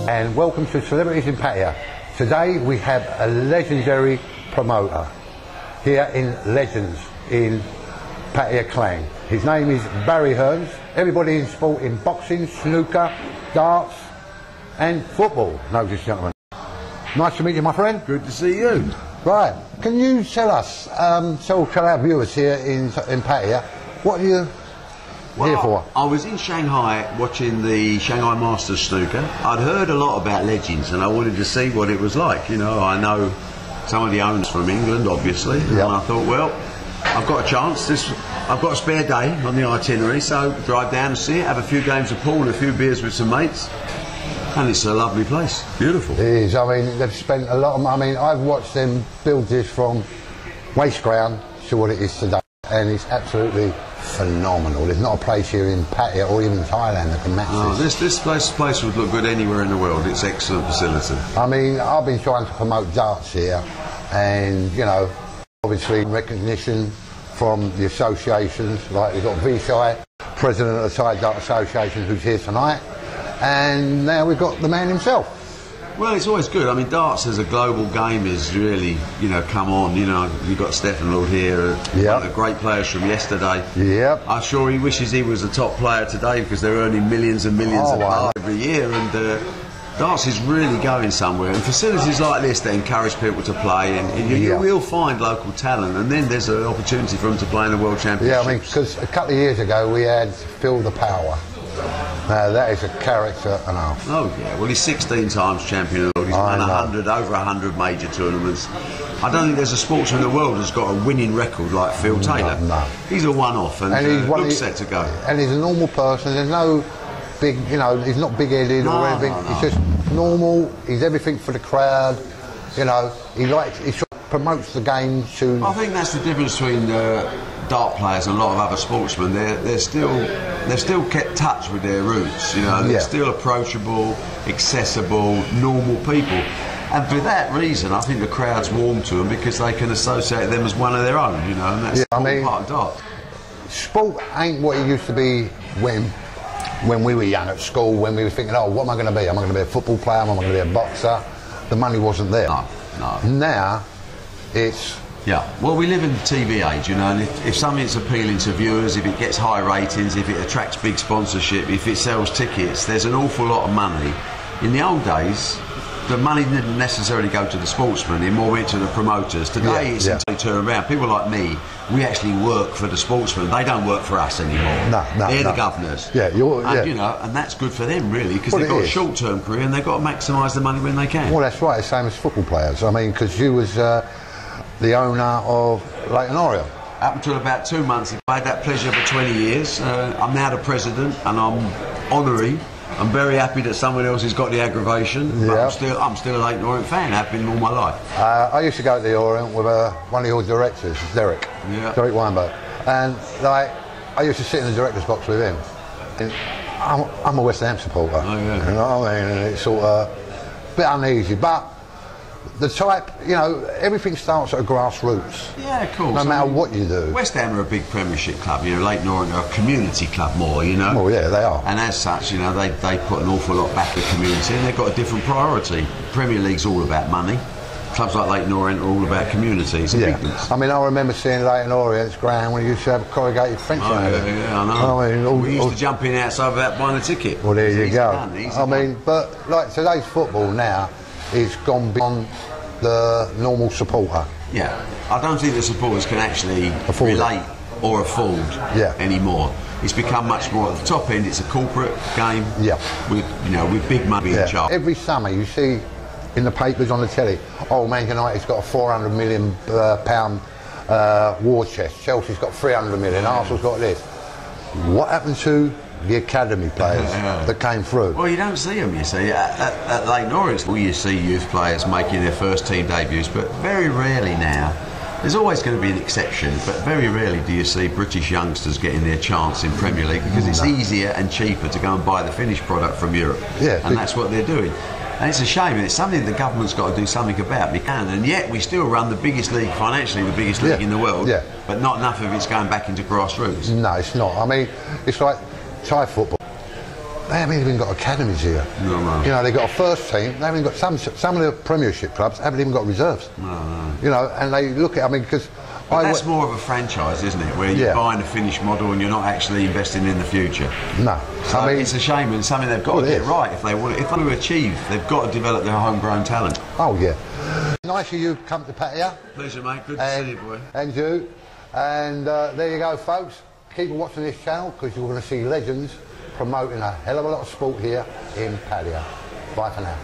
And welcome to Celebrities in Pattaya. Today we have a legendary promoter here in Legends in Pattaya Clan. His name is Barry Hearn. Everybody in sport in boxing, snooker, darts and football knows this gentleman. Nice to meet you, my friend. Good to see you. Right, can you tell us, tell our viewers here in Pattaya, what are you here for? I was in Shanghai watching the Shanghai Masters snooker. I'd heard a lot about Legends and I wanted to see what it was like. You know, I know some of the owners from England, obviously, and I thought, well, I've got a chance. I've got a spare day on the itinerary, so drive down and see it, have a few games of pool and a few beers with some mates. And it's a lovely place. Beautiful. It is. I mean, they've spent a lot of money. I mean, I've watched them build this from waste ground to what it is today, and it's absolutely phenomenal. There's not a place here in Pattaya or even Thailand that can match this. This place would look good anywhere in the world. It's excellent facility. I mean, I've been trying to promote darts here, and, you know, obviously recognition from the associations, like we've got Vishai, president of the Thai Dart Association, who's here tonight. And now we've got the man himself. Well, it's always good. I mean, darts as a global game has really, you know, come on. You know, you've got Stefan Lord here, one of the great players from yesterday. Yep. I'm sure he wishes he was a top player today because they're earning millions and millions of dollars every year. And darts is really going somewhere. And facilities like this that encourage people to play, and you will find local talent. And then there's an opportunity for them to play in the World Championship. Yeah, I mean, because a couple of years ago we had Phil the Power. Now that is a character and a half. Oh yeah, well he's 16 times champion of the world. He's won over 100 major tournaments. I don't think there's a sportsman in the world that's got a winning record like Phil Taylor. No. He's a one-off and he's looks set to go. And he's a normal person. There's no big, you know, he's not big-headed or anything. No. He's just normal. He's everything for the crowd. You know, he sort of promotes the game to. I think that's the difference between dart players and a lot of other sportsmen. They're still kept touch with their roots. You know, they're still approachable, accessible, normal people. And for that reason, I think the crowd's warm to them because they can associate them as one of their own. You know, and that's part of dart. Sport ain't what it used to be when we were young at school. When we were thinking, oh, what am I going to be? Am I going to be a football player? Am I going to be a boxer? The money wasn't there. No. Now, it's. Yeah, well, we live in the TV age, you know, and if something's appealing to viewers, if it gets high ratings, if it attracts big sponsorship, if it sells tickets, there's an awful lot of money. In the old days, the money didn't necessarily go to the sportsmen, it more went to the promoters. Today, it's entirely turned around. People like me, we actually work for the sportsmen. They don't work for us anymore. No, They're the governors. Yeah, you know, and that's good for them, really, because they've got a short-term career and they've got to maximise the money when they can. Well, that's right, the same as football players. I mean, because you was the owner of Leighton Orient. Up until about 2 months ago, I had that pleasure for 20 years. I'm now the president and I'm honorary. I'm very happy that someone else has got the aggravation, but I'm still a Leighton Orient fan. I've been all my life. I used to go to the Orient with one of your directors, Derek Weinberg, and like I used to sit in the director's box with him. And I'm a West Ham supporter, you know what I mean, and it's sort of a bit uneasy, but the type, you know, everything starts at a grassroots. Yeah, of course. No matter what you do. West Ham are a big Premiership club, you know, Leighton Orient are a community club more, you know. Oh yeah, they are. And as such, you know, they put an awful lot back in the community and they've got a different priority. Premier League's all about money. Clubs like Leighton Orient are all about communities. I mean, I remember seeing Leighton Orient's ground when you used to have corrugated fence around it. Yeah, I know. I mean, we used to jump in outside without buying a ticket. Well, there you go. I mean, but like today's football now is gone beyond the normal supporter. Yeah, I don't think the supporters can actually relate or afford anymore. It's become much more at the top end. It's a corporate game. Yeah, with big money in charge. Every summer you see in the papers on the telly, oh, Man United's got a £400 million war chest. Chelsea's got 300 million. Arsenal's got this. What happened to the academy players that came through? Well, you don't see them, you see. At Leighton Orient, you see youth players making their first team debuts, but very rarely now. There's always going to be an exception, but very rarely do you see British youngsters getting their chance in Premier League because it's easier and cheaper to go and buy the finished product from Europe. Yeah, and that's what they're doing. And it's a shame, and it's something the government's got to do something about. We can, and yet we still run the biggest league, financially the biggest league in the world, but not enough of it's going back into grassroots. No, it's not. I mean, it's like Thai football. they haven't even got academies here. No, no. You know, they've got a first team. They haven't got some of the Premiership clubs haven't even got reserves. No, no. You know, and they look at. I mean, because that's more of a franchise, isn't it? Where you're buying a finished model and you're not actually investing in the future. No, so I mean, it's a shame, and something they've got to get right if they want to achieve. They've got to develop their homegrown talent. Oh yeah. Nice of you come to Pattaya. Pleasure, mate. Good to see you, boy. And you. And there you go, folks. Keep watching this channel because you're going to see legends promoting a hell of a lot of sport here in Pattaya. Bye for now.